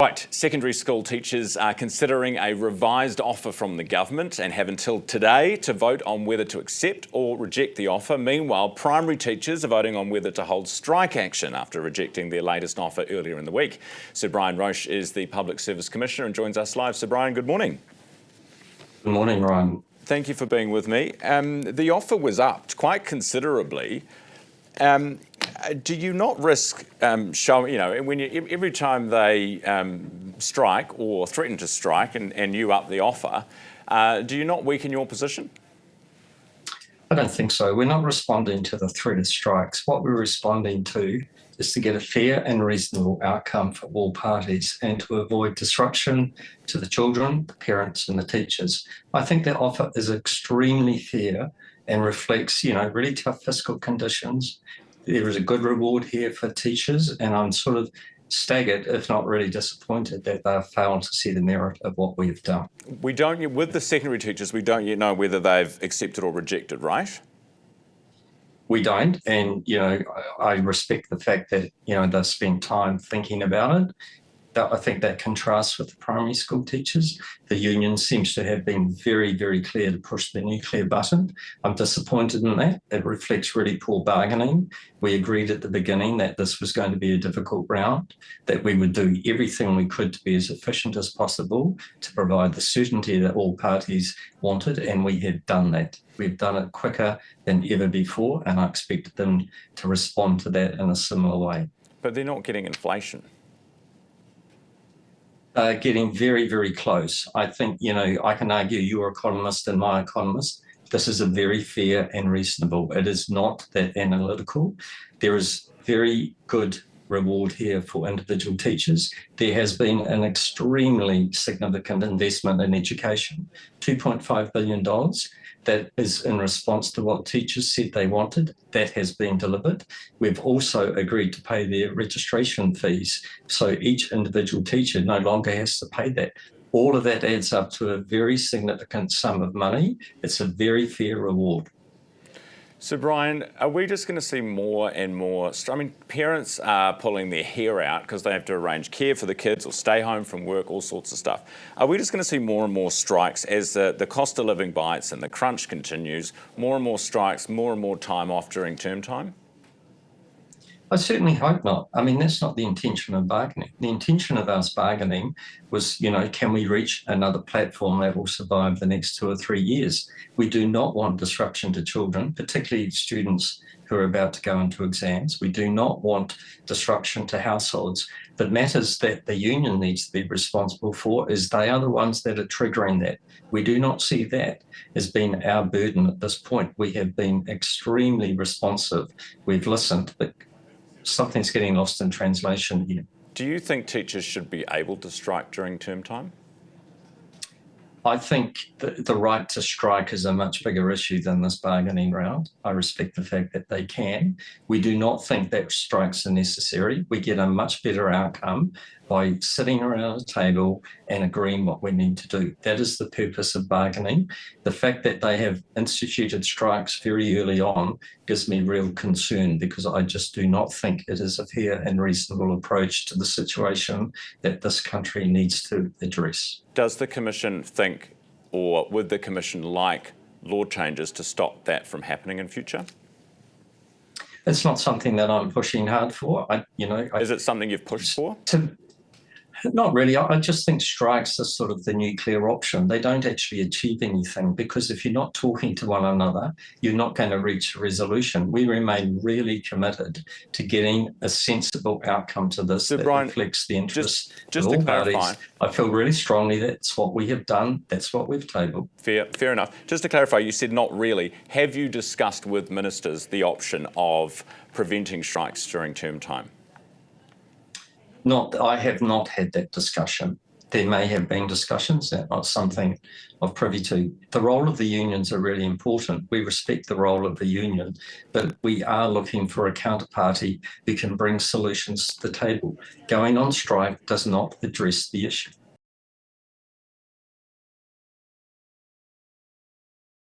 Right, secondary school teachers are considering a revised offer from the government and have until today to vote on whether to accept or reject the offer. Meanwhile, primary teachers are voting on whether to hold strike action after rejecting their latest offer earlier in the week. Sir Brian Roche is the Public Service Commissioner and joins us live. Sir Brian, good morning. Good morning, Ryan. Thank you for being with me. The offer was upped quite considerably. Do you not risk showing, every time they strike or threaten to strike and you up the offer, do you not weaken your position? I don't think so. We're not responding to the threat of strikes. What we're responding to is to get a fair and reasonable outcome for all parties and to avoid disruption to the children, the parents and the teachers. I think that offer is extremely fair and reflects, really tough fiscal conditions. There is a good reward here for teachers, and I'm sort of staggered, if not really disappointed, that they've failed to see the merit of what we've done. We don't yet, with the secondary teachers, we don't yet know whether they've accepted or rejected, right? We don't, and I respect the fact that they've spent time thinking about it. I think that contrasts with the primary school teachers. The union seems to have been very, very clear to push the nuclear button. I'm disappointed in that. It reflects really poor bargaining. We agreed at the beginning that this was going to be a difficult round, that we would do everything we could to be as efficient as possible to provide the certainty that all parties wanted, and we have done that. We've done it quicker than ever before, and I expected them to respond to that in a similar way. But they're not getting inflation. Getting very, very close. I think, I can argue your economist and my economist. This is a very fair and reasonable. It is not that analytical. There is very good reward here for individual teachers. There has been an extremely significant investment in education, $2.5 billion. That is in response to what teachers said they wanted. That has been delivered. We've also agreed to pay their registration fees, so each individual teacher no longer has to pay that. All of that adds up to a very significant sum of money. It's a very fair reward. So Brian, are we just going to see more and more? Parents are pulling their hair out because they have to arrange care for the kids or stay home from work, all sorts of stuff. Are we just going to see more and more strikes as the cost of living bites and the crunch continues? More and more strikes, more and more time off during term time? I certainly hope not. That's not the intention of bargaining. The intention of us bargaining was, can we reach another platform that will survive the next 2 or 3 years? We do not want disruption to children, particularly students who are about to go into exams. We do not want disruption to households. The matters that the union needs to be responsible for is they are the ones that are triggering that. We do not see that as being our burden at this point. We have been extremely responsive. We've listened, but something's getting lost in translation here. Do you think teachers should be able to strike during term time? I think the right to strike is a much bigger issue than this bargaining round. I respect the fact that they can. We do not think that strikes are necessary. We get a much better outcome by sitting around a table and agreeing what we need to do. That is the purpose of bargaining. The fact that they have instituted strikes very early on gives me real concern, because I just do not think it is a fair and reasonable approach to the situation that this country needs to address. Does the Commission think, or would the Commission like law changes to stop that from happening in future? It's not something that I'm pushing hard for. Is it something you've pushed for? Not really. I just think strikes are sort of the nuclear option. They don't actually achieve anything, because if you're not talking to one another, you're not going to reach a resolution. We remain really committed to getting a sensible outcome to this that reflects the interests of all parties. I feel really strongly that's what we have done. That's what we've tabled. Fair enough. Just to clarify, you said not really. Have you discussed with ministers the option of preventing strikes during term time? I have not had that discussion. There may have been discussions. That's not something I'm privy to. The role of the unions are really important. We respect the role of the union, but we are looking for a counterparty who can bring solutions to the table. Going on strike does not address the issue.